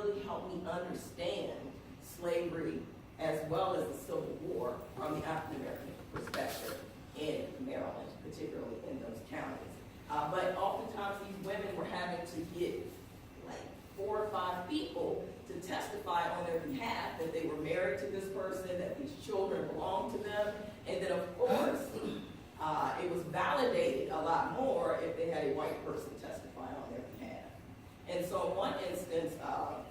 really helped me understand slavery as well as the Civil War from the African American perspective in Maryland, particularly in those counties. But oftentimes these women were having to get like 4 or 5 people to testify on their behalf that they were married to this person, that these children belonged to them, and then of course it was validated a lot more if they had a white person testify on their behalf. And so in one instance,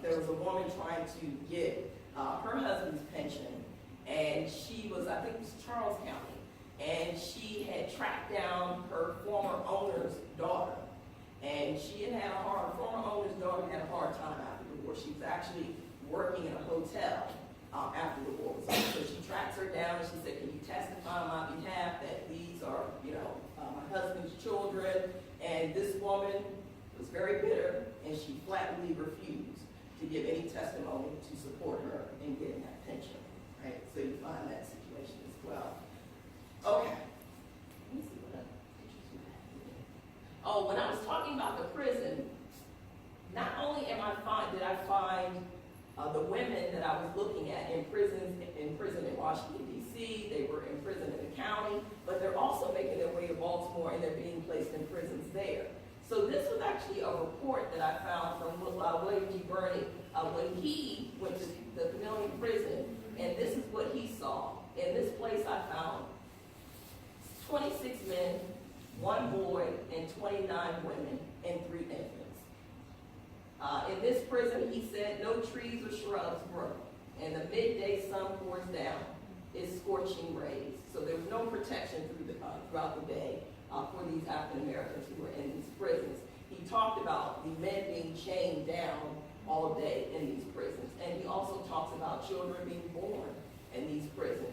there was a woman trying to get her husband's pension, and she was, I think it was Charles County, and she had tracked down her former owner's daughter. And she had former owner's daughter had a hard time after the war. She was actually working in a hotel after the war was over. So she tracks her down and she said, can you testify on my behalf that these are, my husband's children? And this woman was very bitter, and she flatly refused to give any testimony to support her in getting that pension, right? So you find that situation as well. Okay. Let me see what other pictures we have here. Oh, when I was talking about the prison, not only did I find the women that I was looking at in prison in Washington, D.C., they were in prison in the county, but they're also making their way to Baltimore, and they're being placed in prisons there. So this was actually a report that I found from William G. Burney when he went to the Chameleon prison, and this is what he saw. In this place I found 26 men, 1 boy, and 29 women, and 3 infants. In this prison, he said, no trees or shrubs grow, and the midday sun pours down. It's scorching rays. So there was no protection throughout the day for these African Americans who were in these prisons. He talked about the men being chained down all day in these prisons, and he also talks about children being born in these prisons.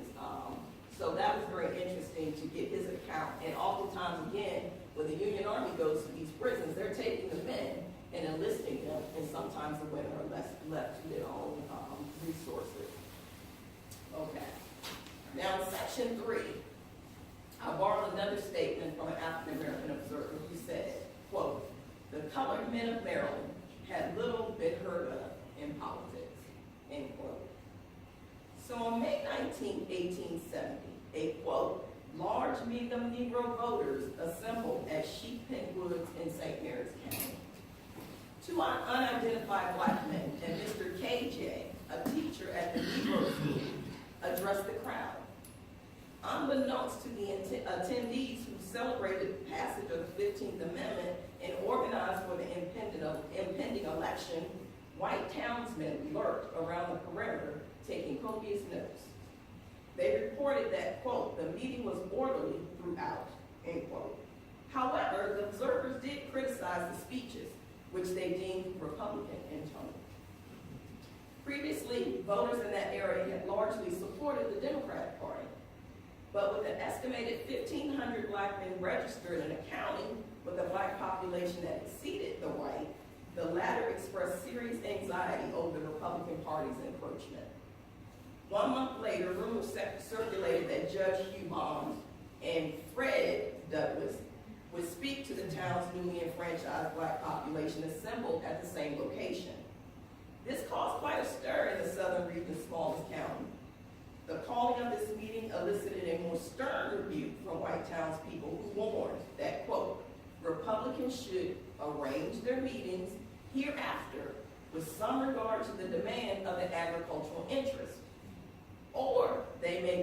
So that was very interesting to get his account. And oftentimes, again, when the Union Army goes to these prisons, they're taking the men and enlisting them, and sometimes the women are left to their own resources. Okay. Now in section 3, I borrowed another statement from an African American observer who said, quote, the colored men of Maryland had little been heard of in politics, end quote. So on May 19, 1870, a quote, large meeting of Negro voters assembled at Sheep Pen Woods in St. Mary's County. 2 unidentified black men and Mr. KJ, a teacher at the Negro School, addressed the crowd. Unbeknownst to the attendees who celebrated passage of the 15th Amendment and organized for the impending election, white townsmen lurked around the perimeter taking copious notes. They reported that, quote, the meeting was orderly throughout, end quote. However, the observers did criticize the speeches, which they deemed Republican in tone. Previously, voters in that area had largely supported the Democratic Party. But with an estimated 1,500 black men registered in a county with a black population that exceeded the white, the latter expressed serious anxiety over the Republican Party's encroachment. 1 month later, rumors circulated that Judge Hugh Bond and Fred Douglass would speak to the town's newly enfranchised black population assembled at the same location. This caused quite a stir in the southern region's smallest county. The calling of this meeting elicited a more stern rebuke from white townspeople who warned that, quote, Republicans should arrange their meetings hereafter with some regard to the demand of the agricultural interest, or they may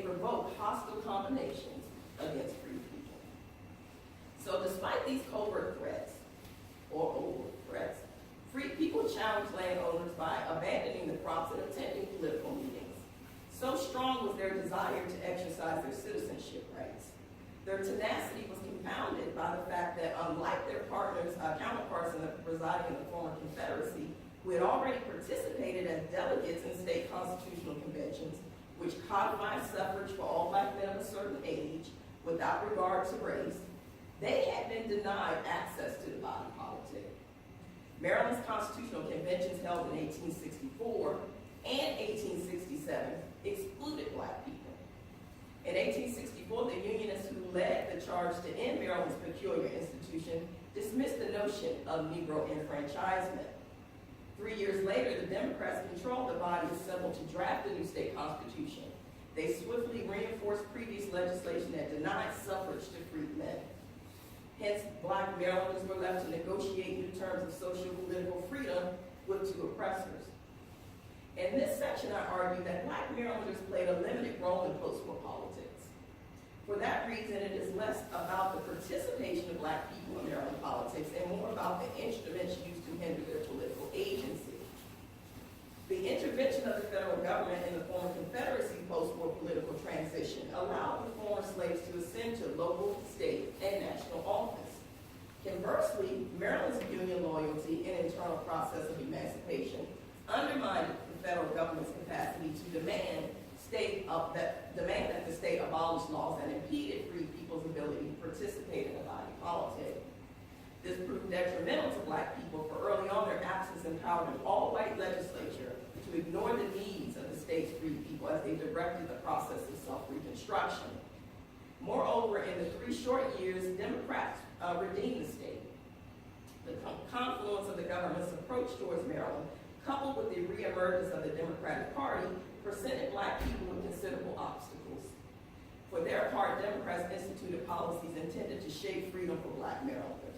provoke hostile combinations against free people. So despite these covert threats, or overt threats, free people challenged landowners by abandoning the crops and attending political meetings. So strong was their desire to exercise their citizenship rights. Their tenacity was compounded by the fact that unlike their counterparts residing in the former Confederacy, who had already participated as delegates in state constitutional conventions, which codified suffrage for all black men of a certain age without regard to race, they had been denied access to the body politic. Maryland's constitutional conventions held in 1864 and 1867 excluded black people. In 1864, the Unionists who led the charge to end Maryland's peculiar institution dismissed the notion of Negro enfranchisement. 3 years later, the Democrats controlled the body assembled to draft the new state constitution. They swiftly reinforced previous legislation that denied suffrage to freed men. Hence, Black Marylanders were left to negotiate new terms of social and political freedom with two oppressors. In this section, I argue that Black Marylanders played a limited role in post-war politics. For that reason, it is less about the participation of Black people in Maryland politics and more about the instruments used to hinder their political agency. The intervention of the federal government in the former Confederacy post-war political transition allowed the former slaves to ascend to local, state, and national office. Conversely, Maryland's Union loyalty and internal process of emancipation undermined the federal government's capacity to demand that the state abolish laws that impeded free people's ability to participate in the body politic. This proved detrimental to Black people, for early on their absence empowered an all-white legislature to ignore the needs of the state's free people as they directed the process of self-reconstruction. Moreover, in the 3 short years, Democrats redeemed the state. The confluence of the government's approach towards Maryland, coupled with the reemergence of the Democratic Party, presented Black people with considerable obstacles. For their part, Democrats instituted policies intended to shape freedom for Black Marylanders.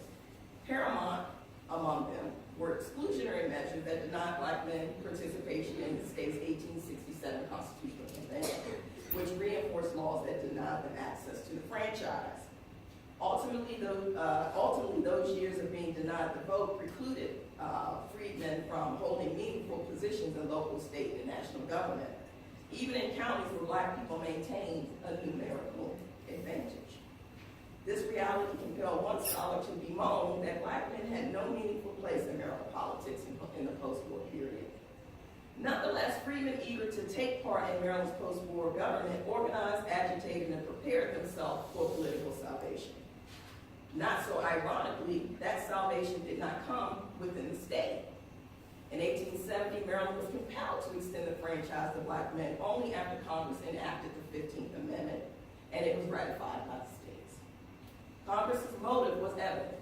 Paramount among them were exclusionary measures that denied Black men participation in the state's 1867 Constitutional Convention, which reinforced laws that denied them access to the franchise. Ultimately, those years of being denied the vote precluded freedmen from holding meaningful positions in local, state, and national government, even in counties where Black people maintained a numerical advantage. This reality compelled one scholar to bemoan that Black men had no meaningful place in Maryland politics in the post-war period. Nonetheless, freedmen eager to take part in Maryland's post-war government organized, agitated, and prepared themselves for political salvation. Not so ironically, that salvation did not come within the state. In 1870, Maryland was compelled to extend the franchise to Black men only after Congress enacted the 15th Amendment, and it was ratified by the states. Congress's motive was evident.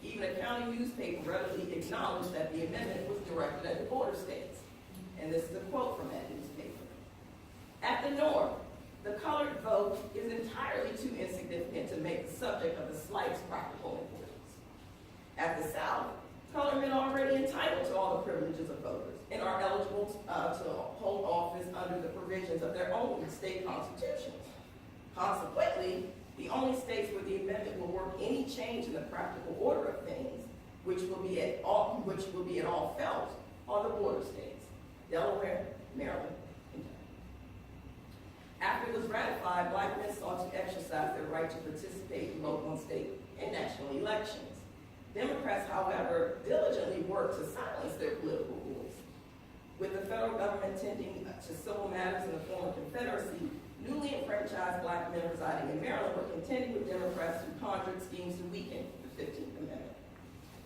Even a county newspaper readily acknowledged that the amendment was directed at the border states. And this is a quote from that newspaper. At the North, the colored vote is entirely too insignificant to make the subject of the slightest practical importance. At the South, colored men are already entitled to all the privileges of voters and are eligible to hold office under the provisions of their own state constitutions. Consequently, the only states where the amendment will work any change in the practical order of things, which will be at all felt, are the border states: Delaware, Maryland, and Kentucky. After it was ratified, Black men sought to exercise their right to participate in local and state and national elections. Democrats, however, diligently worked to silence their political voice. With the federal government tending to civil matters in the former Confederacy, newly enfranchised Black men residing in Maryland were contending with Democrats who conjured schemes to weaken the 15th Amendment.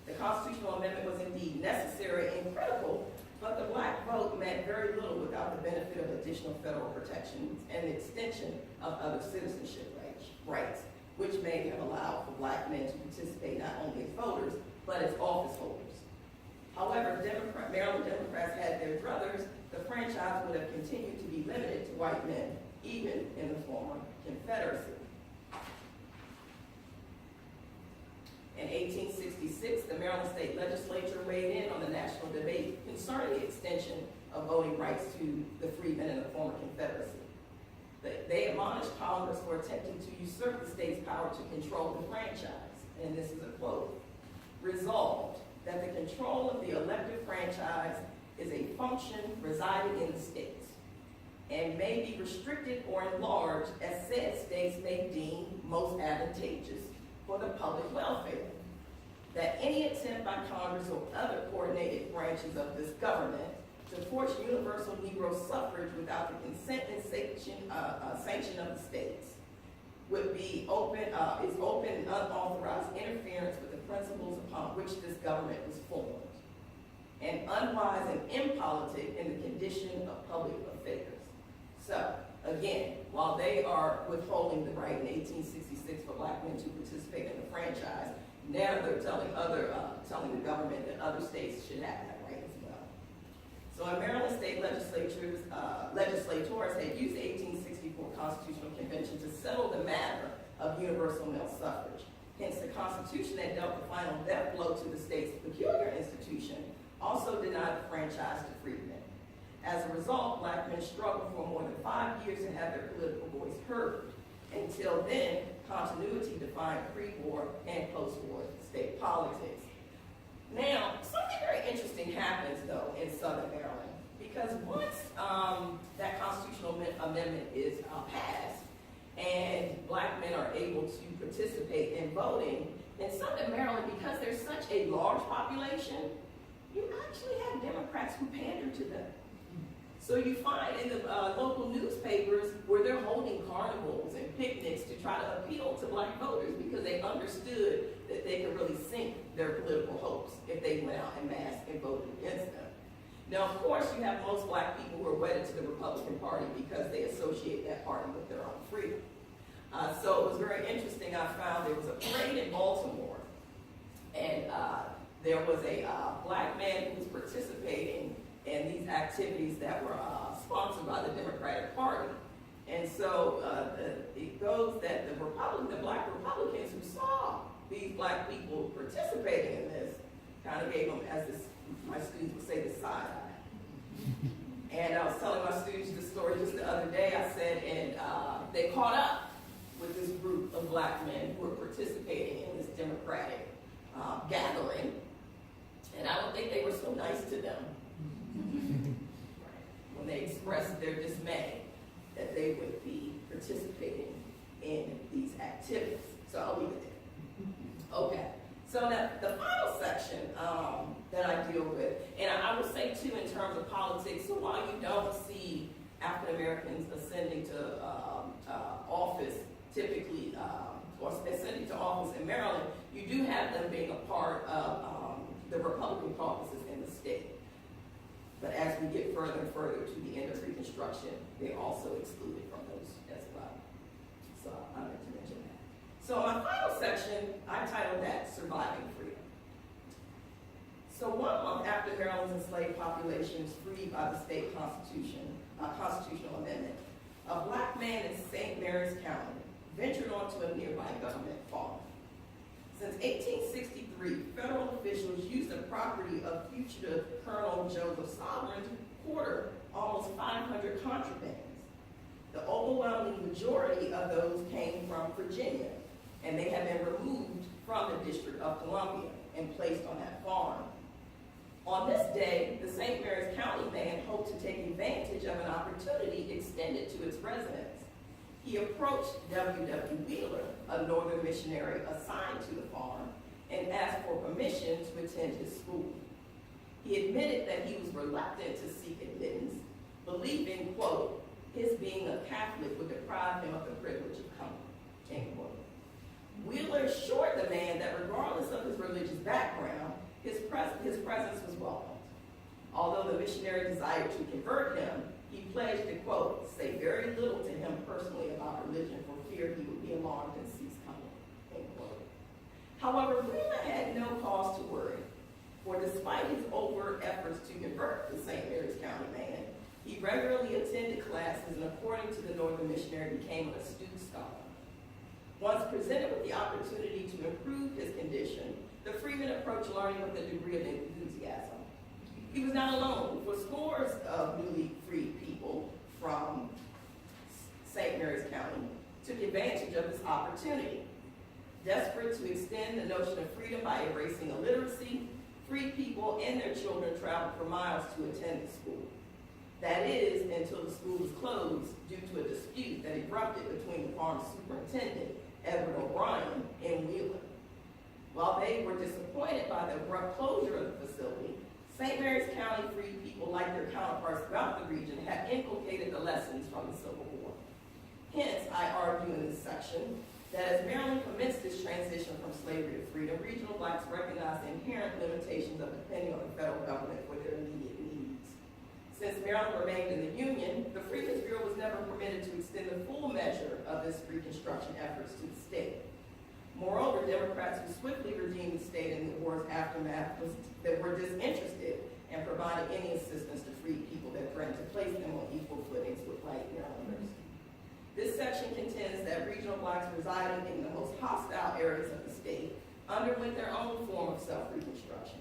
The constitutional amendment was indeed necessary and critical, but the Black vote meant very little without the benefit of additional federal protections and the extension of other citizenship rights, which may have allowed for Black men to participate not only as voters, but as office holders. However, Maryland Democrats had their druthers. The franchise would have continued to be limited to white men, even in the former Confederacy. In 1866, the Maryland State Legislature weighed in on the national debate concerning the extension of voting rights to the freedmen in the former Confederacy. They admonished Congress for attempting to usurp the state's power to control the franchise. And this is a quote: "Resolved that the control of the elective franchise is a function residing in the states, and may be restricted or enlarged as said states may deem most advantageous for the public welfare. That any attempt by Congress or other coordinated branches of this government to force universal Negro suffrage without the consent and sanction of the states would be open and unauthorized interference with the principles upon which this government was formed, and unwise and impolitic in the condition of public affairs." So, again, while they are withholding the right in 1866 for Black men to participate in the franchise, now they're telling the government that other states should have that right as well. So in Maryland state legislators had used the 1864 Constitutional Convention to settle the matter of universal male suffrage. Hence, the Constitution that dealt the final death blow to the state's peculiar institution also denied the franchise to freedmen. As a result, black men struggled for more than 5 years to have their political voice heard. Until then, continuity defined pre-war and post-war state politics. Now, something very interesting happens, though, in Southern Maryland, because once that constitutional amendment is passed and black men are able to participate in voting, in Southern Maryland, because there's such a large population, you actually have Democrats who pander to them. So you find in the local newspapers where they're holding carnivals and picnics to try to appeal to black voters because they understood that they could really sink their political hopes if they went out en masse and voted against them. Now, of course, you have most black people who are wedded to the Republican Party because they associate that party with their own freedom. So it was very interesting. I found there was a parade in Baltimore, and there was a black man who was participating in these activities that were sponsored by the Democratic Party. And so it goes that the black Republicans who saw these black people participating in this kind of gave them, as my students would say, the side eye. And I was telling my students this story just the other day. I said, and they caught up with this group of black men who were participating in this Democratic gathering. And I don't think they were so nice to them when they expressed their dismay that they would be participating in these activities. So I'll leave it there. Okay, so now the final section that I deal with, and I will say too in terms of politics, so while you don't see African Americans ascending to office typically, or ascending to office in Maryland, you do have them being a part of the Republican caucuses in the state. But as we get further and further to the end of Reconstruction, they're also excluded from those as well. So I wanted to mention that. So my final section, I titled that Surviving Freedom. So 1 month after Maryland's enslaved population was freed by the state constitutional amendment, a black man in St. Mary's County ventured onto a nearby government farm. Since 1863, federal officials used the property of fugitive Colonel Joseph Sovereign to quarter almost 500 contrabands. The overwhelming majority of those came from Virginia, and they have been removed from the District of Columbia and placed on that farm. On this day, the St. Mary's County man hoped to take advantage of an opportunity extended to its residents. He approached W.W. Wheeler, a northern missionary assigned to the farm, and asked for permission to attend his school. He admitted that he was reluctant to seek admittance, believing, quote, his being a Catholic would deprive him of the privilege of coming, end quote. Wheeler assured the man that regardless of his religious background, his presence was welcomed. Although the missionary desired to convert him, he pledged to, quote, say very little to him personally about religion for fear he would be alarmed and cease coming, end quote. However, Wheeler had no cause to worry, for despite his overt efforts to convert the St. Mary's County man, he regularly attended classes and, according to the Northern missionary, became an astute scholar. Once presented with the opportunity to improve his condition, the freeman approached learning with a degree of enthusiasm. He was not alone, for scores of newly freed people from St. Mary's County took advantage of this opportunity. Desperate to extend the notion of freedom by erasing illiteracy, freed people and their children traveled for miles to attend the school. That is, until the school was closed due to a dispute that erupted between the farm superintendent, Edward O'Brien, and Wheeler. While they were disappointed by the abrupt closure of the facility, St. Mary's County freed people, like their counterparts throughout the region, have inculcated the lessons from the Civil War. Hence, I argue in this section that as Maryland commenced this transition from slavery to freedom, regional blacks recognized the inherent limitations of depending on the federal government for their immediate needs. Since Maryland remained in the Union, the Freedmen's Bureau was never permitted to extend the full measure of its Reconstruction efforts to the state. Moreover, Democrats who swiftly redeemed the state in the war's aftermath that were disinterested in providing any assistance to freed and to place them on equal footings with white Marylanders. This section contends that regional blacks residing in the most hostile areas of the state underwent their own form of self-reconstruction.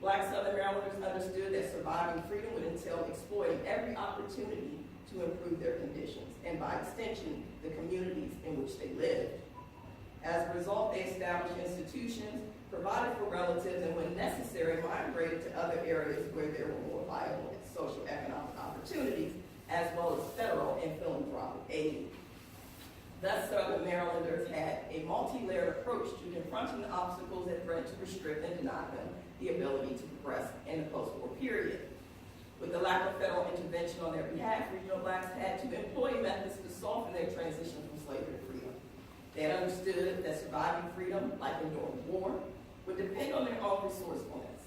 Black Southern Marylanders understood that surviving freedom would entail exploiting every opportunity to improve their conditions, and by extension, the communities in which they lived. As a result, they established institutions, provided for relatives, and when necessary, migrated to other areas where there were more viable social economic opportunities, as well as federal and philanthropic aid. Thus, Southern Marylanders had a multi-layered approach to confronting the obstacles that threatened to restrict and deny them the ability to progress in the post-war period. With the lack of federal intervention on their behalf, regional blacks had to employ methods to soften their transition from slavery to freedom. They had understood that surviving freedom, like enduring war, would depend on their own resourcefulness.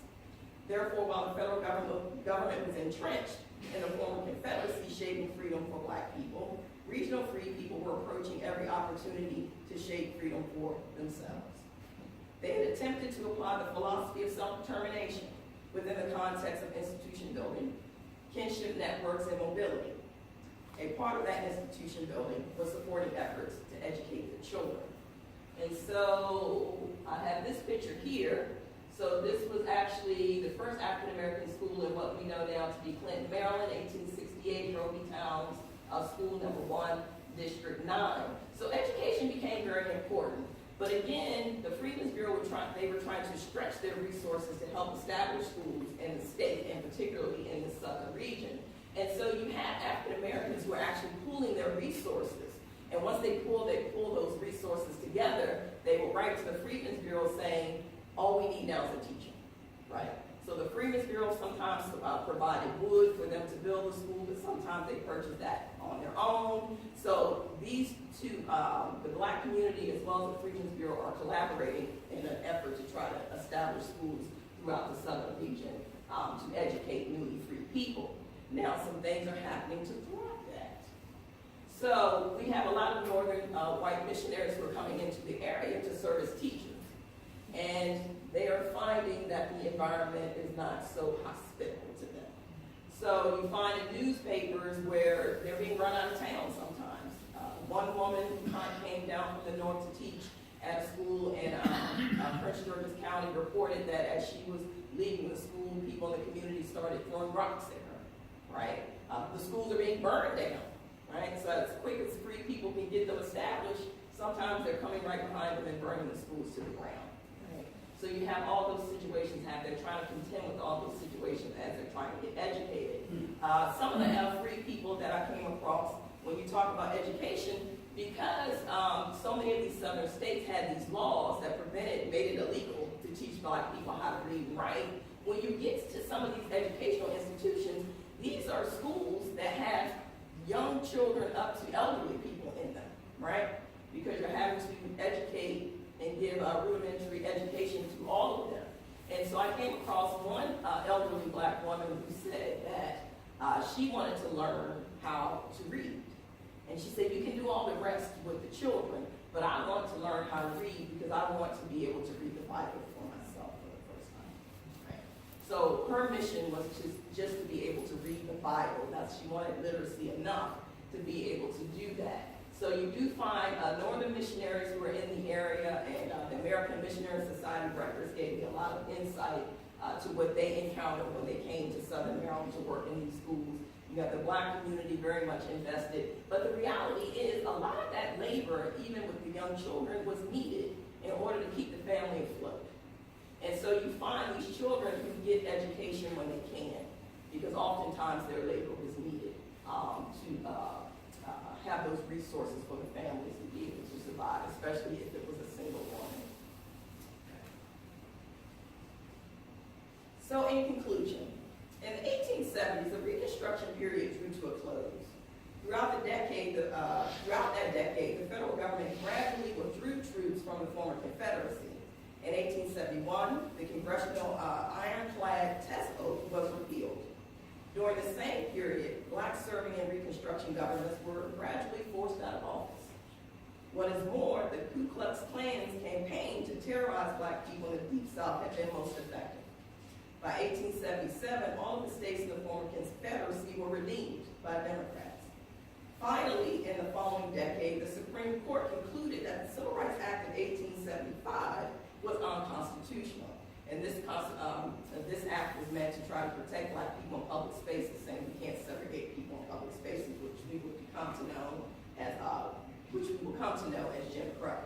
Therefore, while the federal government was entrenched in the former Confederacy shaping freedom for black people, regional free people were approaching every opportunity to shape freedom for themselves. They had attempted to apply the philosophy of self-determination within the context of institution building, kinship networks, and mobility. A part of that institution building was supporting efforts to educate their children. And so I have this picture here. So this was actually the first African-American school in what we know now to be Clinton, Maryland, 1868, Roby Towns, school number 1, District 9. So education became very important. But again, the Freedmen's Bureau were trying to stretch their resources to help establish schools in the state, and particularly in the southern region. And so you had African Americans who were actually pooling their resources. And once they pull those resources together, they would write to the Freedmen's Bureau saying, all we need now is a teacher, right? So the Freedmen's Bureau sometimes provided wood for them to build a school, but sometimes they purchased that on their own. So these two, the black community as well as the Freedmen's Bureau, are collaborating in an effort to try to establish schools throughout the southern region to educate newly freed people. Now some things are happening to thwart that. So we have a lot of northern white missionaries who are coming into the area to serve as teachers. And they are finding that the environment is not so hospitable to them. So you find in newspapers where they're being run out of town sometimes. One woman came down from the north to teach at a school in Prince George's County reported that as she was leaving the school, people in the community started throwing rocks at her, right? The schools are being burned down, right? So as quick as free people can get them established, sometimes they're coming right behind them and burning the schools to the ground. So you have all those situations they're trying to contend with all those situations as they're trying to get educated. Some of the free people that I came across, when you talk about education, because so many of these southern states had these laws that made it illegal to teach black people how to read and write. When you get to some of these educational institutions, these are schools that have young children up to elderly people in them, right? Because you're having to educate and give rudimentary education to all of them. And so I came across one elderly black woman who said that she wanted to learn how to read. And she said, you can do all the rest with the children, but I want to learn how to read because I want to be able to read the Bible for myself for the first time. Right? So her mission was just to be able to read the Bible. She wanted literacy enough to be able to do that. So you do find northern missionaries who are in the area, and the American Missionary Society records gave me a lot of insight to what they encountered when they came to Southern Maryland to work in these schools. You have the black community very much invested, but the reality is a lot of that labor, even with the young children, was needed in order to keep the family afloat. And so you find these children who get education when they can, because oftentimes their labor was needed to have those resources for the families to be able to survive, especially if it was a single woman. So in conclusion, in the 1870s, the Reconstruction period drew to a close. Throughout that decade, the federal government gradually withdrew troops from the former Confederacy. In 1871, the Congressional Ironclad Test Oath was repealed. During the same period, blacks serving in Reconstruction governments were gradually forced out of office. What is more, the Ku Klux Klan's campaign to terrorize black people in the Deep South had been most effective. By 1877, all of the states in the former Confederacy were by Democrats. Finally, in the following decade, the Supreme Court concluded that the Civil Rights Act of 1875 was unconstitutional. And this act was meant to try to protect Black people in public spaces, saying we can't segregate people in public spaces, which we will come to know as Jim Crow.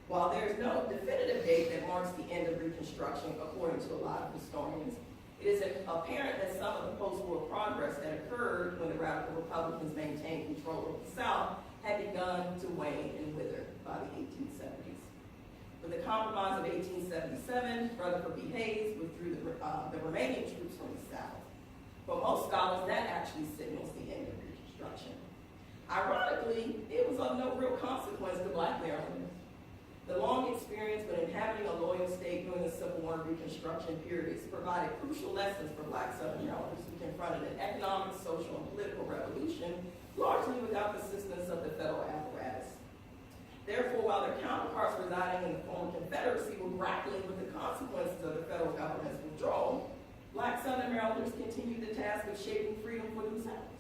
While there is no definitive date that marks the end of Reconstruction, according to a lot of historians, it is apparent that some of the post-war progress that occurred when the radical Republicans maintained control of the South had begun to wane and wither by the 1870s. With the Compromise of 1877, Rutherford B. Hayes withdrew the remaining troops from the South. For most scholars, that actually signals the end of Reconstruction. Ironically, it was of no real consequence to Black Marylanders. The long experience with inhabiting a loyal state during the Civil War and Reconstruction periods provided crucial lessons for Black Southern Marylanders who confronted an economic, social, and political revolution, largely without the assistance of the federal apparatus. Therefore, while their counterparts residing in the former Confederacy were grappling with the consequences of the federal government's withdrawal, Black Southern Marylanders continued the task of shaping freedom for themselves.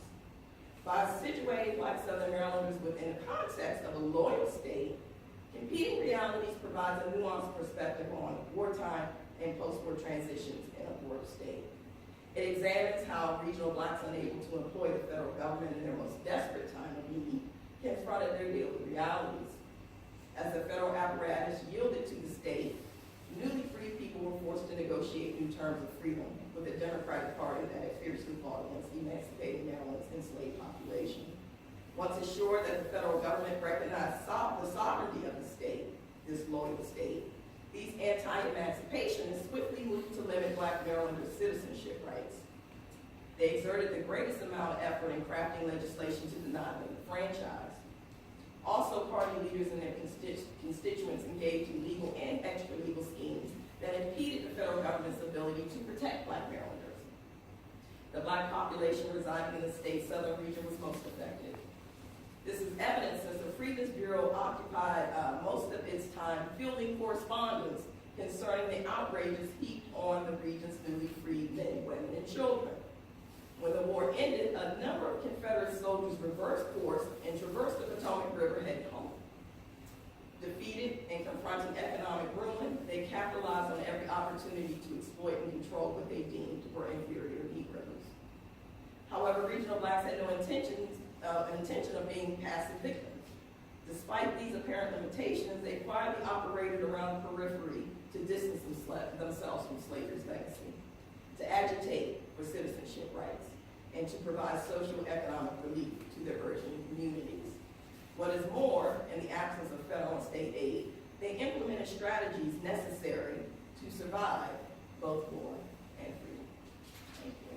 By situating Black Southern Marylanders within the context of a loyal state, Competing Realities provides a nuanced perspective on wartime and post-war transitions in a border state. It examines how regional Blacks unable to employ the federal government in their most desperate time of need confronted their daily realities. As the federal apparatus yielded to the state, newly freed people were forced to negotiate new terms of freedom with a Democratic Party that had fiercely fought against emancipated Maryland's enslaved population. Once assured that the federal government recognized the sovereignty of the state, this loyal state, these anti-emancipationists swiftly moved to limit Black Marylanders' citizenship rights. They exerted the greatest amount of effort in crafting legislation to deny them the franchise. Also, party leaders and their constituents engaged in legal and extra-legal schemes that impeded the federal government's ability to protect Black Marylanders. The Black population residing in the state's southern region was most affected. This is evident since the Freedmen's Bureau occupied most of its time fielding correspondence concerning the outrages heaped on the region's newly freed men, women, and children. When the war ended, a number of Confederate soldiers reversed course and traversed the Potomac River heading home. Defeated and confronting economic ruin, they capitalized on every opportunity to exploit and control what they deemed were inferior Negroes. However, regional Blacks had no intention of being passive victims. Despite these apparent limitations, they quietly operated around the periphery to distance themselves from slavery's legacy, to agitate for citizenship rights, and to provide social economic relief to their urgent communities. What is more, in the absence of federal and state aid, they implemented strategies necessary to survive both war and freedom. Thank you.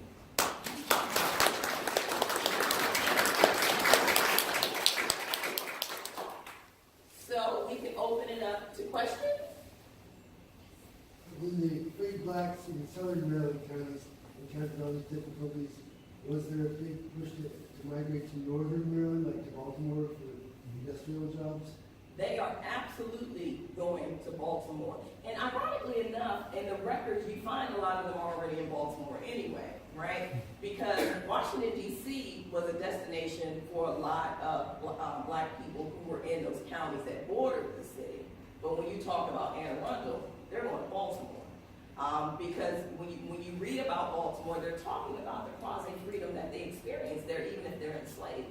So we can open it up to questions. When the freed Blacks in southern Maryland counties encountered all these difficulties, was there a big push to migrate to northern Maryland, like to Baltimore, for industrial jobs? They are absolutely going to Baltimore. And ironically enough, in the records, you find a lot of them already in Baltimore anyway, right? Because Washington, D.C. was a destination for a lot of Black people who were in those counties that bordered the city. But when you talk about Anne Arundel, they're going to Baltimore. Because when you read about Baltimore, they're talking about the quasi-freedom that they experience there, even if they're enslaved,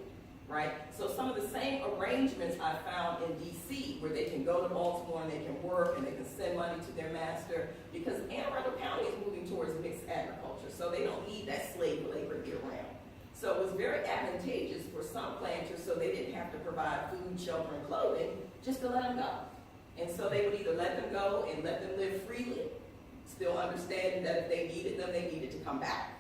right? So some of the same arrangements I found in D.C., where they can go to Baltimore and they can work and they can send money to their master, because Anne Arundel County is moving towards mixed agriculture, so they don't need that slave labor year-round. So it was very advantageous for some planters, so they didn't have to provide food, shelter, and clothing, just to let them go. And so they would either let them go and let them live freely, still understanding that if they needed them, they needed to come back.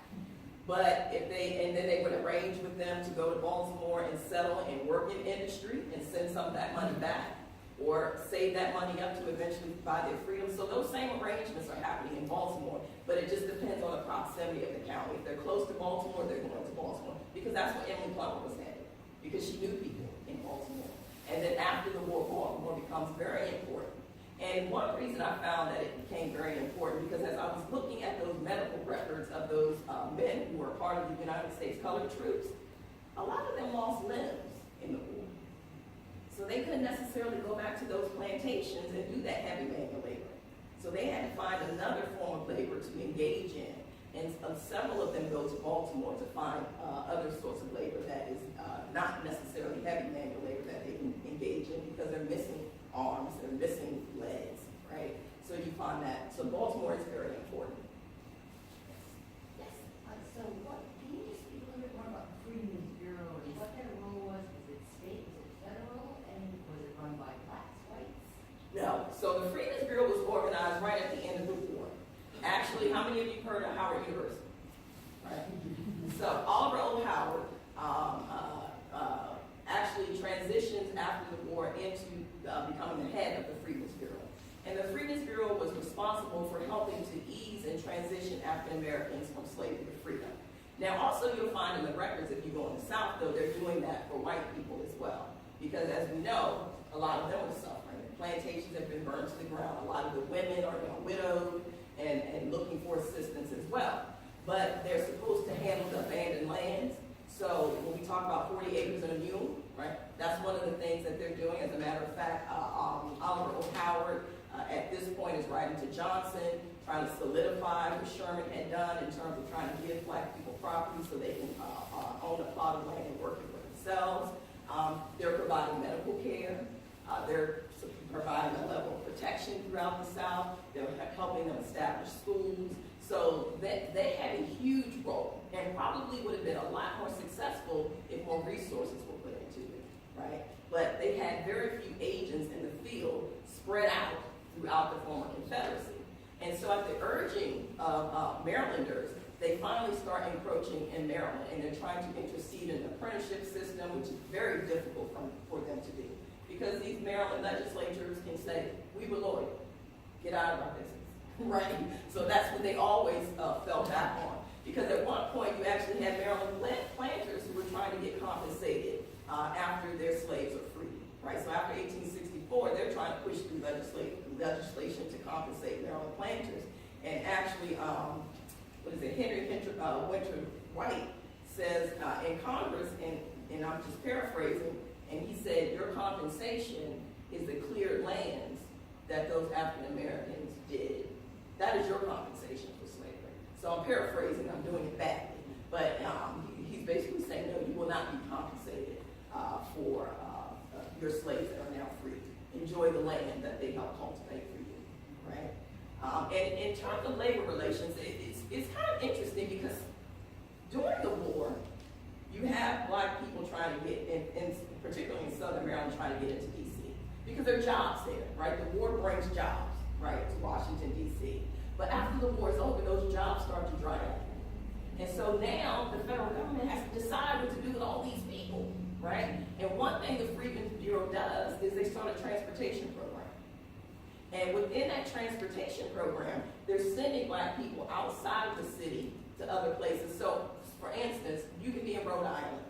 But and then they would arrange with them to go to Baltimore and settle and work in industry and send some of that money back, or save that money up to eventually buy their freedom. So those same arrangements are happening in Baltimore, but it just depends on the proximity of the county. If they're close to Baltimore, they're going to Baltimore, because that's where Emily Plummer was headed, because she knew people in Baltimore. And then after the war, Baltimore becomes very important. And one reason I found that it became very important, because as I was looking at those medical records of those men who were part of the United States Colored Troops, a lot of them lost limbs in the war. So they couldn't necessarily go back to those plantations and do that heavy manual labor. So they had to find another form of labor to engage in. And several of them go to Baltimore to find other sorts of labor that is not necessarily heavy manual labor that they can engage in because they're missing arms, they're missing legs, right? So you find that. So Baltimore is very important. Yes. So what, can you just speak a little bit more about the Freedmen's Bureau and what their role was? Was it state, was it federal, and was it run by blacks, whites? No. So the Freedmen's Bureau was organized right at the end of the war. Actually, how many of you heard of Howard University? Right. So Oliver O. Howard actually transitions after the war into becoming the head of the Freedmen's Bureau. And the Freedmen's Bureau was responsible for helping to ease and transition African Americans from slavery to freedom. Now, also you'll find in the records, if you go in the South, though, they're doing that for white people as well. Because as we know, a lot of them were suffering. Plantations have been burned to the ground. A lot of the women are widowed and looking for assistance as well. But they're supposed to handle the abandoned lands. So when we talk about 40 acres and a mule, right, that's one of the things that they're doing. As a matter of fact, Oliver O. Howard at this point is writing to Johnson, trying to solidify what Sherman had done in terms of trying to give black people property so they can own a plot of land and work it for themselves. They're providing medical care. They're providing a level of protection throughout the South. They're helping them establish schools. So they had a huge role and probably would have been a lot more successful if more resources were put into it, right? But they had very few agents in the field spread out throughout the former Confederacy. And so at the urging of Marylanders, they finally start encroaching in Maryland, and they're trying to intercede in the apprenticeship system, which is very difficult for them to do. Because these Maryland legislatures can say, we were loyal, get out of our business, right? So that's what they always fell back on. Because at one point, you actually had Maryland planters who were trying to get compensated after their slaves are freed, right? So after 1864, they're trying to push through legislation to compensate Maryland planters. And actually, Henry Winter White says in Congress, and I'm just paraphrasing, and he said, your compensation is the cleared lands that those African Americans did. That is your compensation for slavery. So I'm paraphrasing, I'm doing it badly. But he's basically saying, no, you will not be compensated for your slaves that are now free. Enjoy the land that they helped cultivate for you, right? And in terms of labor relations, it's kind of interesting because during the war, you have black people trying to get, particularly in Southern Maryland, trying to get into D.C. because there are jobs there, right? The war brings jobs, right, to Washington, D.C. But after the war is over, those jobs start to dry up. And so now the federal government has to decide what to do with all these people, right? And one thing the Freedmen's Bureau does is they start a transportation program. And within that transportation program, they're sending black people outside of the city to other places. So, for instance, you can be in Rhode Island,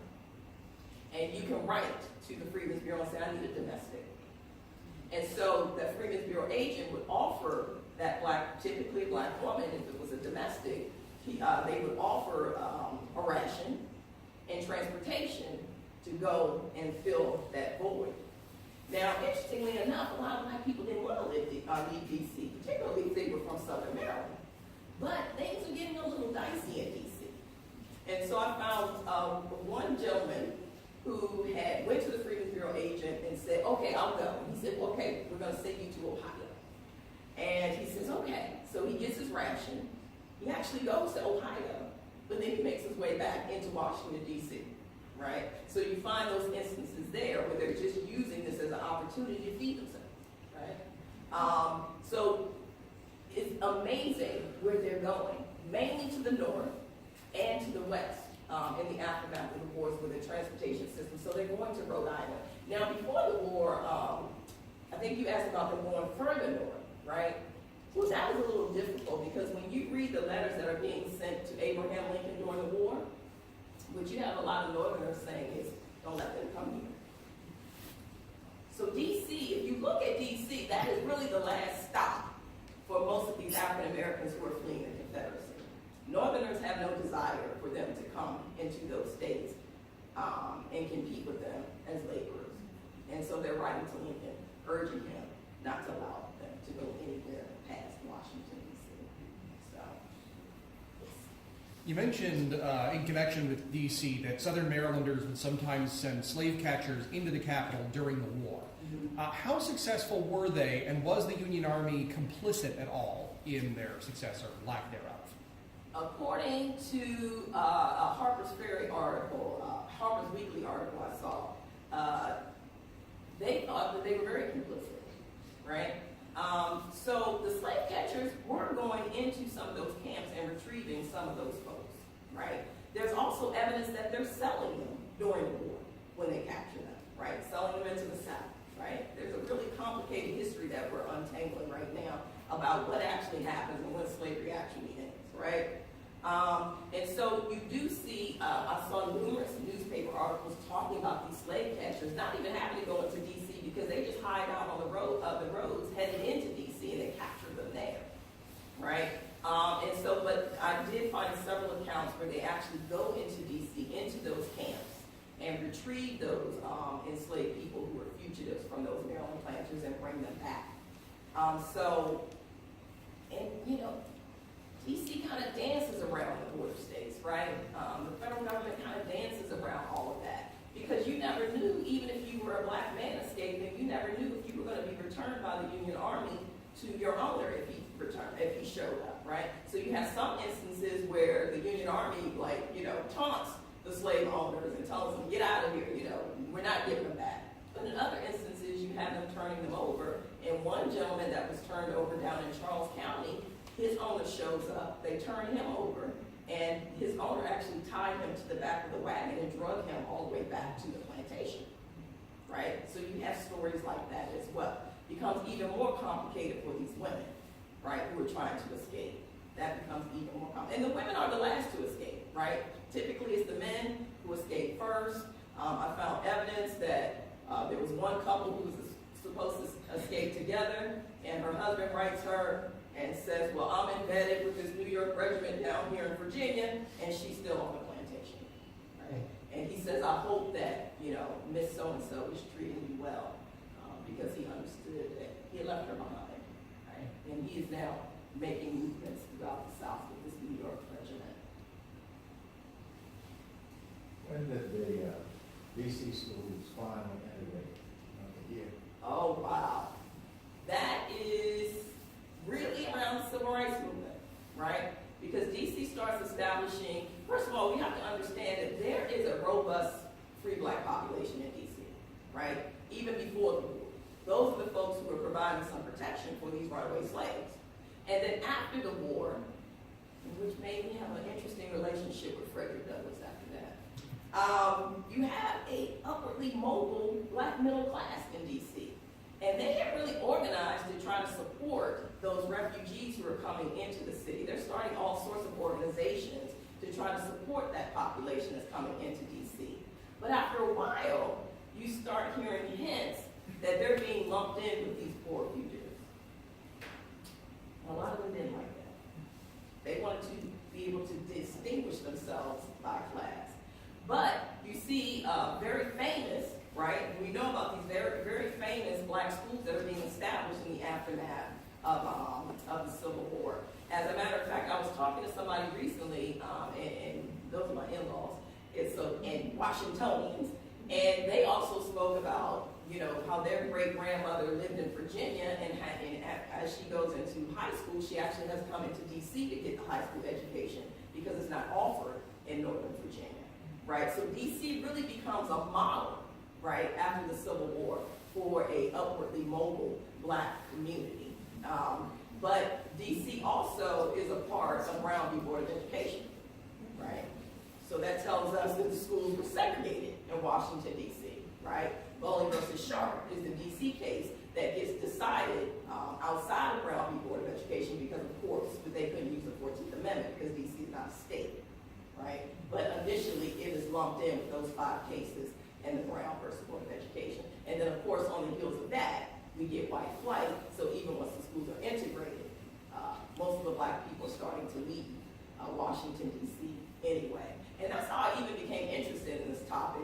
and you can write to the Freedmen's Bureau and say, I need a domestic. And so the Freedmen's Bureau agent would offer that typically a black woman, if it was a domestic, they would offer a ration and transportation to go and fill that void. Now, interestingly enough, a lot of black people didn't want to leave D.C., particularly if they were from Southern Maryland. But things were getting a little dicey in D.C. And so I found one gentleman who went to the Freedmen's Bureau agent and said, okay, I'll go. He said, okay, we're going to send you to Ohio. And he says, okay. So he gets his ration. He actually goes to Ohio, but then he makes his way back into Washington, D.C., right? So you find those instances there where they're just using this as an opportunity to feed themselves, right? So it's amazing where they're going, mainly to the north and to the west in the aftermath of the wars with the transportation system. So they're going to Rhode Island. Now, before the war, I think you asked about them going further north, right? Well, that was a little difficult because when you read the letters that are being sent to Abraham Lincoln during the war, what you have a lot of Northerners saying is, don't let them come here. So D.C., if you look at D.C., that is really the last stop for most of these African Americans who are fleeing the Confederacy. Northerners have no desire for them to come into those states. and compete with them as laborers. And so they're writing to Lincoln, urging him not to allow them to go anywhere past Washington, D.C. So, yes. You mentioned in connection with D.C. that Southern Marylanders would sometimes send slave catchers into the Capitol during the war. How successful were they, and was the Union Army complicit at all in their success or lack thereof? According to a Harper's Ferry article, Harper's Weekly article I saw, they thought that they were very complicit, right? So the slave catchers were going into some of those camps and retrieving some of those folks, right? There's also evidence that they're selling them during the war when they capture them, right? Selling them into the South, right? There's a really complicated history that we're untangling right now about what actually happens and when slavery actually ends, right? And so you do see, I saw numerous newspaper articles talking about these slave catchers not even having to go into D.C. because they just hide out on the roads headed into D.C. and they capture them there, right? And so, but I did find several accounts where they actually go into D.C., into those camps, and retrieve those enslaved people who were fugitives from those Maryland planters and bring them back. And you know, D.C. kind of dances around the border states, right? The federal government kind of dances around all of that because you never knew, even if you were a black man escaping, you never knew if you were going to be returned by the Union Army to your owner if he showed up, right? So you have some instances where the Union Army, like, you know, taunts the slave owners and tells them, get out of here, you know, we're not giving them back. But in other instances, you have them turning them over. And one gentleman that was turned over down in Charles County, his owner shows up, they turn him over, and his owner actually tied him to the back of the wagon and drug him all the way back to the plantation, right? So you have stories like that as well. Becomes even more complicated for these women, right, who are trying to escape. That becomes even more complicated. And the women are the last to escape, right? Typically it's the men who escape first. I found evidence that there was one couple who was supposed to escape together, and her husband writes her and says, well, I'm embedded with this New York regiment down here in Virginia, and she's still on the plantation, right? And he says, I hope that, you know, Miss So-and-so is treating you well, because he understood that he had left her behind, right? And he is now making movements throughout the South with this New York regiment. When did the D.C. schools finally integrate? The year? Oh, wow. That is really around the Civil Rights Movement, right? Because D.C. starts establishing, first of all, we have to understand that there is a robust free black population in D.C., right? Even before the war. Those are the folks who were providing some protection for these runaway slaves. And then after the war, which made me have an interesting relationship with Frederick Douglass after that, you have a upwardly mobile black middle class in D.C. And they get really organized to try to support those refugees who are coming into the city. They're starting all sorts of organizations to try to support that population that's coming into D.C. But after a while, you start hearing hints that they're being lumped in with these poor fugitives. And a lot of them didn't like that. They wanted to be able to distinguish themselves by class. But you see very famous, right? We know about these very, very famous black schools that are being established in the aftermath of the Civil War. As a matter of fact, I was talking to somebody recently, and those are my in-laws, and Washingtonians, and they also spoke about, you know, how their great-grandmother lived in Virginia, and as she goes into high school, she actually has come into D.C. to get the high school education because it's not offered in Northern Virginia, right? So D.C. really becomes a model, right, after the Civil War for a upwardly mobile black community. But D.C. also is a part of Brown v. Board of Education, right? So that tells us that the schools were segregated in Washington, D.C., right? Bowling versus Sharp is the D.C. case that gets decided outside of Brown v. Board of Education because, of course, they couldn't use the 14th Amendment because D.C. is not a state, right? But initially, it is lumped in with those 5 cases and the Brown versus Board of Education. And then, of course, on the heels of that, we get white flight. So even once the schools are integrated, most of the black people are starting to leave Washington, D.C. anyway. And that's how I even became interested in this topic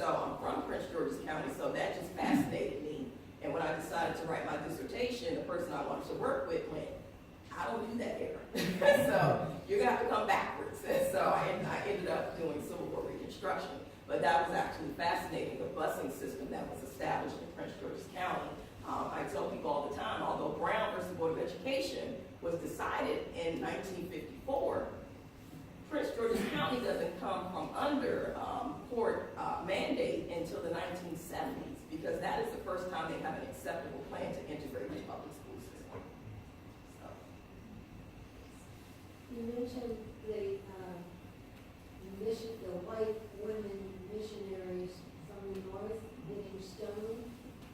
so I'm from Prince George's County, so that just fascinated me. And when I decided to write my dissertation, the person I wanted to work with went, I don't do that here. So you're gonna have to come backwards. And so I ended up doing Civil War Reconstruction. But that was actually fascinating, the busing system that was established in Prince George's County. I tell people all the time, although Brown versus Board of Education was decided in 1954, Prince George's County doesn't come from under court mandate until the 1970s, because that is the first time they have an acceptable plan to integrate the public school system. So. You mentioned the white women missionaries from the north getting stoned.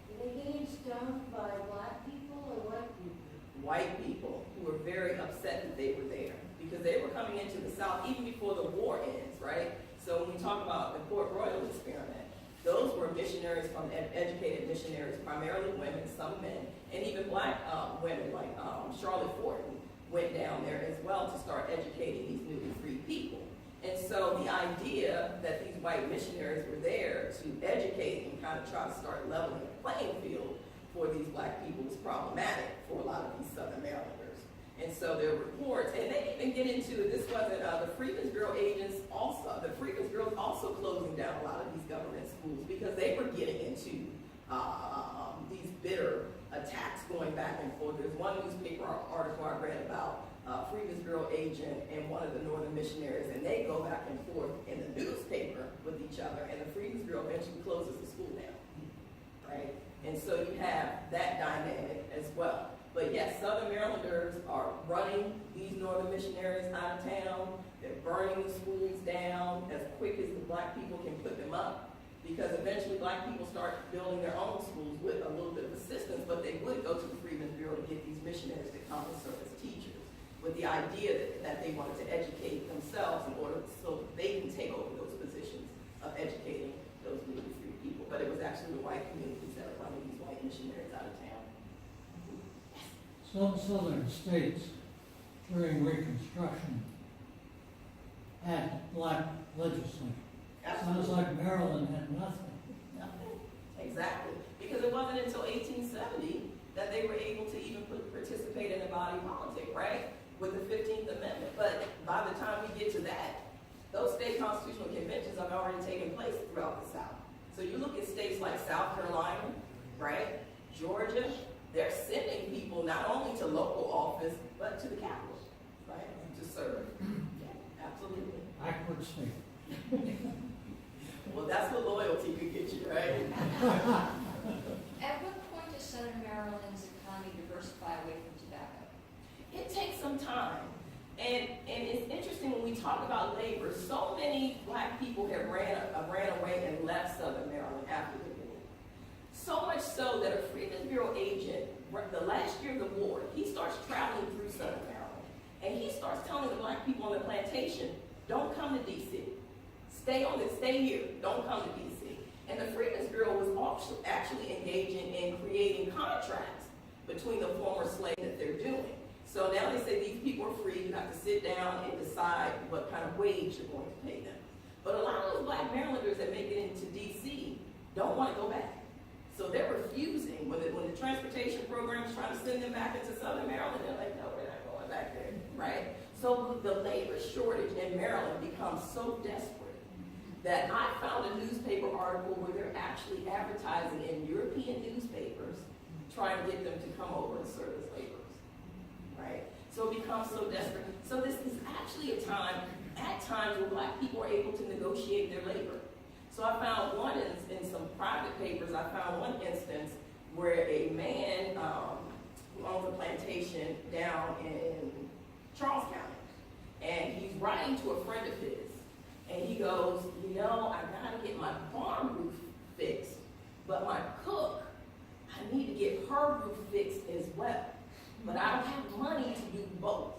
Were they getting stoned by black people or white people? White people who were very upset that they were there, because they were coming into the South even before the war ends, right? So when we talk about the Port Royal experiment, those were missionaries from educated missionaries, primarily women, some men, and even black women like Charlotte Fortin went down there as well to start educating these newly freed people. And so the idea that these white missionaries were there to educate and kind of try to start leveling the playing field for these black people was problematic for a lot of these Southern Marylanders. And so there were reports, and they didn't even get into it. This wasn't the Freedmen's Bureau agents also. The Freedmen's Bureau was also closing down a lot of these government schools because they were getting into these bitter attacks going back and forth. There's one newspaper article I read about Freedmen's Bureau agent and one of the Northern missionaries, and they go back and forth in the newspaper with each other, and the Freedmen's Bureau eventually closes the school down, right? And so you have that dynamic as well. But yes, Southern Marylanders are running these Northern missionaries out of town. They're burning the schools down as quick as the black people can put them up, because eventually black people start building their own schools with a little bit of assistance, but they would go to the Freedmen's Bureau to get these missionaries to come and serve as teachers, with the idea that they wanted to educate themselves in order so that they can take over those positions of educating those newly free people. But it was actually the white communities that are running these white missionaries out of town. Some southern states during Reconstruction had black legislators. Sounds like Maryland had nothing. Nothing. Exactly. Because it wasn't until 1870 that they were able to even participate in the body politic, right? With the 15th Amendment. But by the time we get to that, those state constitutional conventions have already taken place throughout the South. So you look at states like South Carolina, right? Georgia, they're sending people not only to local office, but to the Capitol, right? To serve. Yeah, absolutely. Backward state. Well, that's what loyalty could get you, right? At what point does Southern Maryland's economy diversify away from tobacco? It takes some time. And it's interesting when we talk about labor, so many black people have ran away and left Southern Maryland after the war. So much so that a Freedmen's Bureau agent, the last year of the war, he starts traveling through Southern Maryland. And he starts telling the black people on the plantation, don't come to D.C. Stay here, don't come to D.C. And the Freedmen's Bureau was also actually engaging in creating contracts between the former slaves that they're doing. So now they say these people are free, you have to sit down and decide what kind of wage you're going to pay them. But a lot of those black Marylanders that make it into D.C. don't want to go back. So they're refusing. When the transportation program is trying to send them back into Southern Maryland, they're like, no, we're not going back there, right? So the labor shortage in Maryland becomes so desperate that I found a newspaper article where they're actually advertising in European newspapers trying to get them to come over and serve as laborers, right? So it becomes so desperate. So this is actually a time, at times, where black people are able to negotiate their labor. So I found one in some private papers, I found one instance where a man who owns a plantation down in Charles County, and he's writing to a friend of his, and he goes, you know, I gotta get my barn roof fixed, but my cook, I need to get her roof fixed as well. But I don't have money to do both,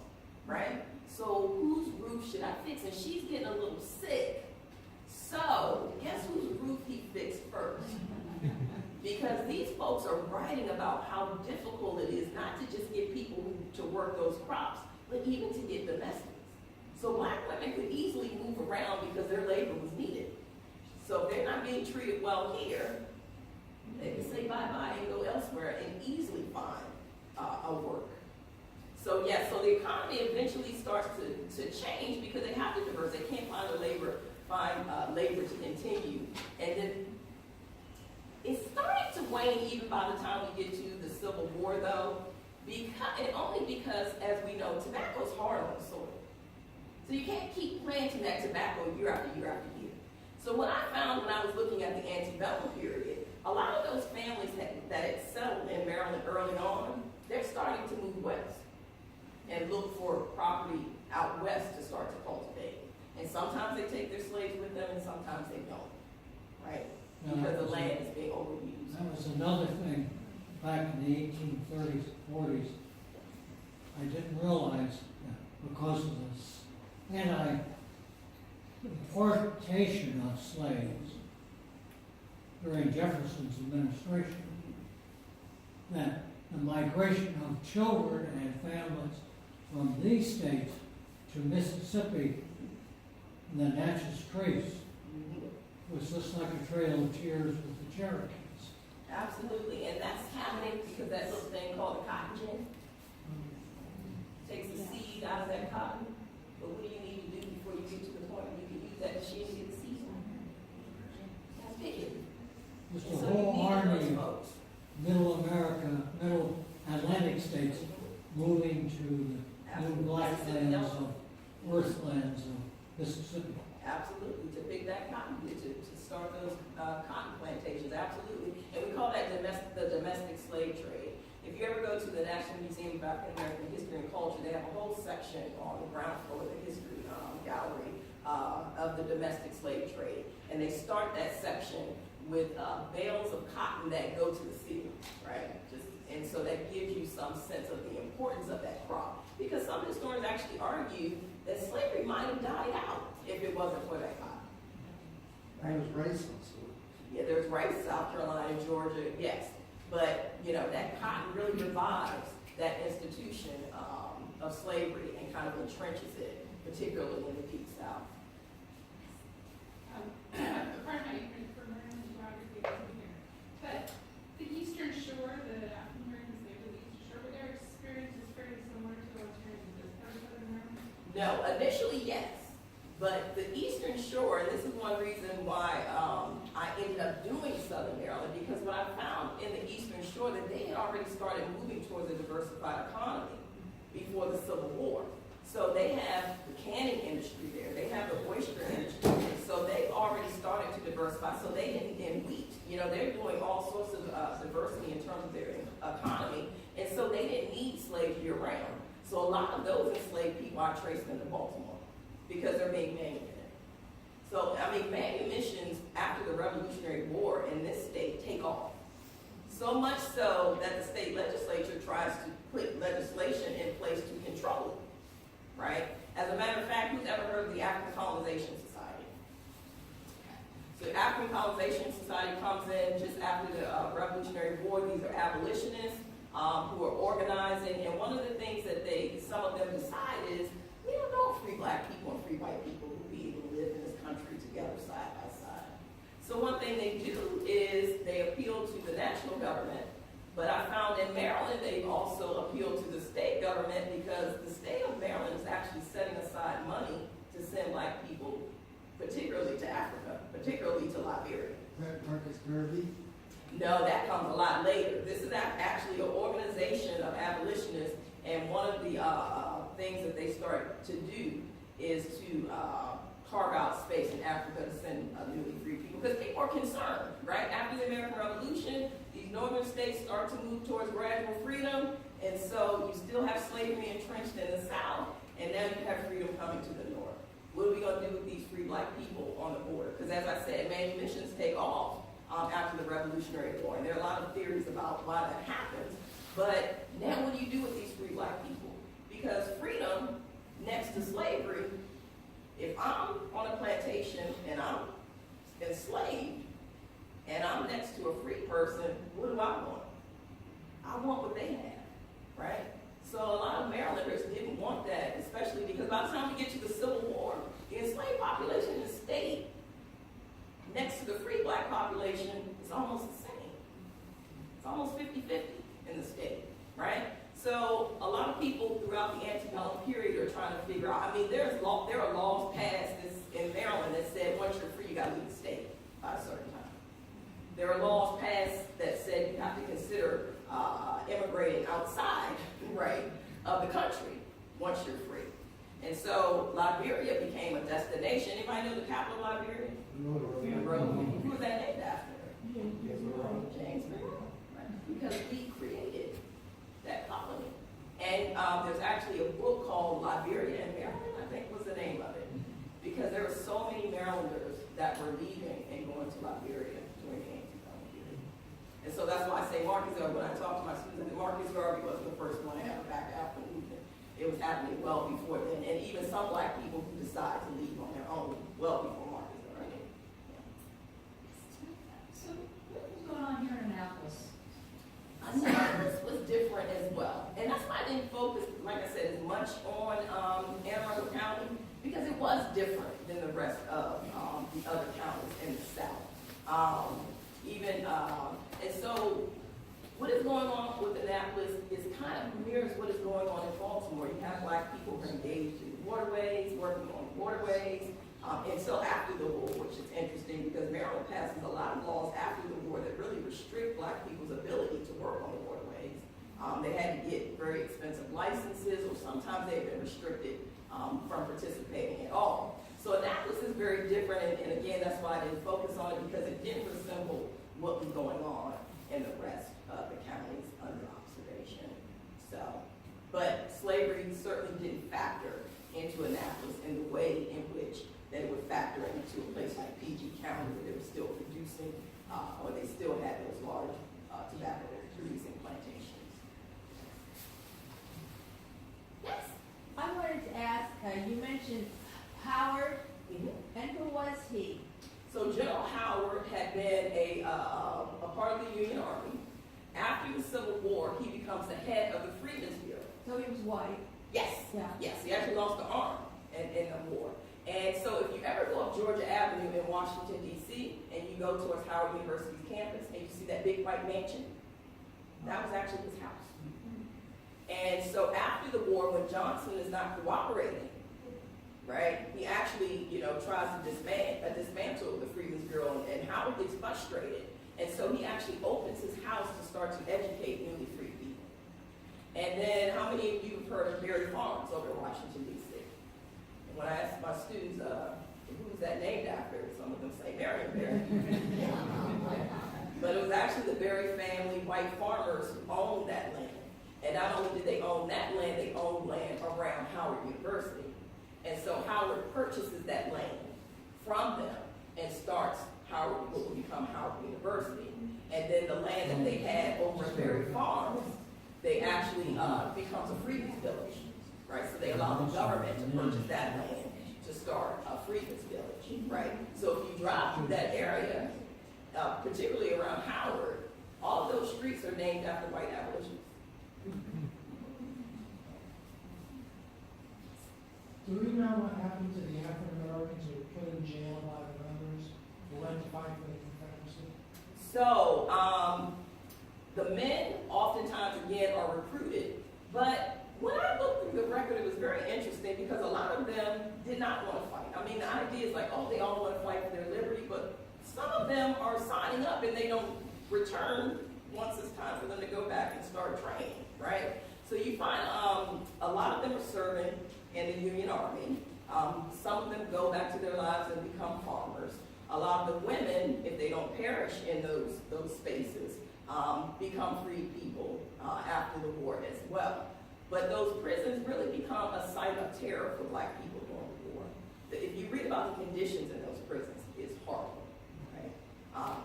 right? So whose roof should I fix? And she's getting a little sick. So guess whose roof he fixed first? Because these folks are writing about how difficult it is not to just get people to work those crops, but even to get domestics. So black women could easily move around because their labor was needed. So if they're not being treated well here, they can say bye-bye and go elsewhere and easily find a work. So yes, so the economy eventually starts to change because they have to diverse. They can't find labor to continue. And then it's starting to wane even by the time we get to the Civil War, though, and only because, as we know, tobacco is hard on the soil. So you can't keep planting that tobacco year after year after year. So what I found when I was looking at the antebellum period, a lot of those families that had settled in Maryland early on, they're starting to move west and look for property out west to start to cultivate. And sometimes they take their slaves with them and sometimes they don't, right? Because the land is being overused. That was another thing back in the 1830s, 40s. I didn't realize that because of this anti-importation of slaves during Jefferson's administration, that the migration of children and families from these states to Mississippi and the Natchez Trace was just like a trail of tears with the Cherokees. Absolutely, and that's happening because that little thing called the cotton gin takes the seed out of that cotton. But what do you need to do before you get to the point where you can use that machine to get the seed? That's big. Just And a so whole you need army those of folks. middle America, middle Atlantic states moving to the new black lands of earthlands of Mississippi. Absolutely, to pick that cotton, to start those cotton plantations, absolutely. And we call that the domestic slave trade. If you ever go to the National Museum of African American History and Culture, they have a whole section on the ground floor of the history gallery of the domestic slave trade. And they start that section with bales of cotton that go to the field, right? And so that gives you some sense of the importance of that crop. Because some historians actually argue that slavery might have died out if it wasn't for that cotton. There was rice also. Yeah, there's rice, South Carolina, Georgia, yes. But, you know, that cotton really revives that institution of slavery and kind of entrenches it, particularly in the Deep South. Part of my ignorance for Maryland geography isn't here. But the Eastern Shore, the African Americans lived in the Eastern Shore, but their experience is fairly similar to the alternative in this part of Southern Maryland. No, initially, yes. But the Eastern Shore, and this is one reason why I ended up doing Southern Maryland, because what I found in the Eastern Shore that they had already started moving towards a diversified economy before the Civil War. So they have the canning industry there, they have the oyster industry there, so they've already started to diversify. So they didn't get wheat, you know, they're doing all sorts of diversity in terms of their economy, and so they didn't need slaves year round. So a lot of those enslaved people I traced them to Baltimore because they're being manumitted. So, I mean, manumissions after the Revolutionary War in this state take off. So much so that the state legislature tries to put legislation in place to control it, right? As a matter of fact, who's ever heard of the African Colonization Society? So the African Colonization Society comes in just after the Revolutionary War. These are abolitionists who are organizing, and one of the things that some of them decide is, we don't know free black people and free white people who be able to live in this country together side by side. So one thing they do is they appeal to the national government, but I found in Maryland they've also appealed to the state government because the state of Maryland is actually setting aside money to send black people, particularly to Africa, particularly to Liberia. Is that Marcus Garvey? No, that comes a lot later. This is actually an organization of abolitionists, and one of the things that they start to do is to carve out space in Africa to send newly freed people. Because people are concerned, right? After the American Revolution, these northern states start to move towards gradual freedom, and so you still have slavery entrenched in the South, and now you have freedom coming to the North. What are we going to do with these free black people on the border? Because as I said, manumissions take off after the Revolutionary War, and there are a lot of theories about why that happens. But now what do you do with these free black people? Because freedom, next to slavery, if I'm on a plantation and I'm enslaved and I'm next to a free person, what do I want? I want what they have, right? So a lot of Marylanders didn't want that, especially because by the time we get to the Civil War, the enslaved population in the state next to almost 50-50 in the state, right? So a lot of people throughout the antebellum period are trying to figure out, I mean, there are laws passed in Maryland that said once you're free, you gotta leave the state by a certain time. There are laws passed that said you have to consider immigrating outside, right, of the country once you're free. And so Liberia became a destination. Anybody know the capital of Liberia? Monroe. Who was that named after? James Monroe. Right. Because we created that colony. And there's actually a book called Liberia and Maryland, I think was the name of it. Because there were so many Marylanders that were leaving and going to Liberia during the antebellum period. And so that's why I say Marcus Garvey, when I talk to my students, Marcus Garvey wasn't the first one to have a back African movement. It was happening well before then. And even some black people who decide to leave on their own well before Marcus Garvey. So what was going on here in Annapolis? Annapolis was different as well. And that's why I didn't focus, like I said, as much on Anne Arundel County, because it was different than the rest of the other counties in the South. And so what is going on with Annapolis is kind of mirrors what is going on in Baltimore. You have black people who are engaged in waterways, working on waterways, until after the war, which is interesting because Maryland passes a lot of laws after the war that really restrict black people's ability to work on the waterways. They had to get very expensive licenses, or sometimes they've been restricted from participating at all. So Annapolis is very different, and again, that's why I didn't focus on it, because it didn't resemble what was going on in the rest of the counties under observation. So, but slavery certainly didn't factor into Annapolis in the way in which that it would factor into a place like PG County, where they were still producing, or they still had those large tobacco producing plantations. Yes. I wanted to ask, you mentioned Howard, and who was he? So General Howard had been a part of the Union Army. After the Civil War, he becomes the head of the Freedmen's Bureau. So he was white. Yes. Yeah. Yes, he actually lost the arm in the war. And so if you ever go up Georgia Avenue in Washington, D.C., and you go towards Howard University's campus, and you see that big white mansion, that was actually his house. And so after the war, when Johnson is not cooperating, right, he actually, tries to dismantle the Freedmen's Bureau, and Howard gets frustrated. And so he actually opens his house to start to educate newly freed people. And then how many of you have heard of Berry Farms over in Washington, D.C.? And when I ask my students, who's that named after, some of them say Marion Berry. But it was actually the Berry family, white farmers, who owned that land. And not only did they own that land, they owned land around Howard University. And so Howard purchases that land from them and starts what will become Howard University. And then the land that they had over at Berry Farms, they actually becomes a freedmen's village, right? So they allow the government to purchase that land to start a freedmen's village, right? So if you drive through that area, particularly around Howard, all of those streets are named after white abolitionists. Do we know what happened to the African Americans who were put in jail by the others who went to fight for the Confederacy? So, the men oftentimes, again, are recruited, but when I looked through the record, it was very interesting because a lot of them did not want to fight. I mean, the idea is like, oh, they all want to fight for their liberty, but some of them are signing up and they don't return once it's time for them to go back and start training, right? So you find a lot of them are serving in the Union Army. Some of them go back to their lives and become farmers. A lot of the women, if they don't perish in those spaces, become free people after the war as well. But those prisons really become a site of terror for black people during the war. If you read about the conditions in those prisons, it's horrible, right?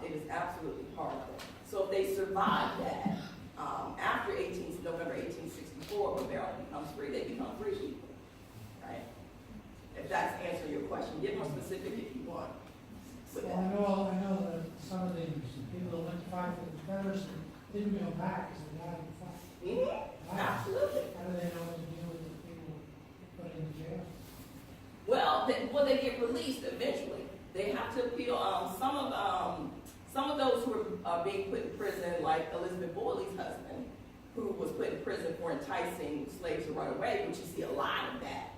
It is absolutely horrible. So if they survive that, after November 1864, when Maryland becomes free, they become free people, right? If that's answering your question, get more specific if you want. Well, I know that some of the people that went to fight for the Confederacy didn't go back because they died in the fight. Mm-hmm. Absolutely. How do they know what to do with the people put in jail? Well, they get released eventually. They have to appeal. some of those who are being put in prison, like Elizabeth Boyley's husband, who was put in prison for enticing slaves to run away, which you see a lot of that,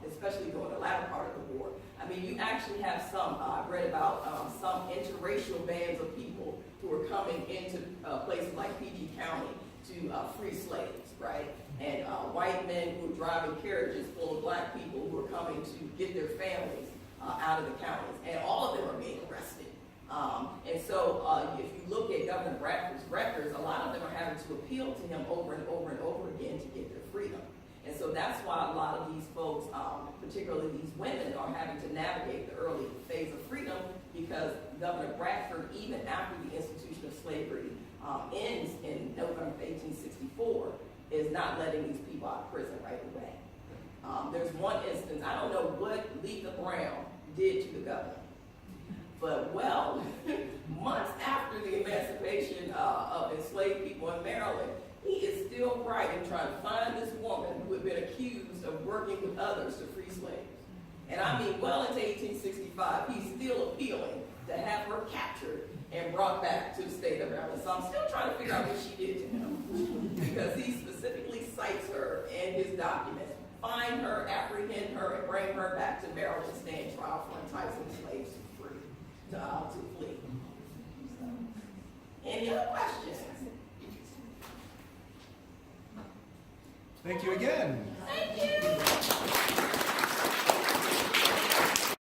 especially during the latter part of the war. I mean, you actually have some, I've read about some interracial bands of people who are coming into places like PG County to free slaves, right? And white men who are driving carriages full of black people who are coming to get their families out of the counties. And all of them are being arrested. And so if you look at Governor Bradford's records, a lot of them are having to appeal to him over and over and over again to get their freedom. And so that's why a lot of these folks, particularly these women, are having to navigate the early phase of freedom, because Governor Bradford, even after the institution of slavery ends in November 1864, is not letting these people out of prison right away. There's one instance, I don't know what Letha Brown did to the governor, but months after the emancipation of enslaved people in Maryland, he is still writing, trying to find this woman who had been accused of working with others to free slaves. And I mean, well into 1865, he's still appealing to have her captured and brought back to the state of Maryland. So I'm still trying to figure out what she did to him, because he specifically cites her in his documents. Find her, apprehend her, and bring her back to Maryland to stand trial for enticing slaves to flee. So, any other questions? Thank you again. Thank you.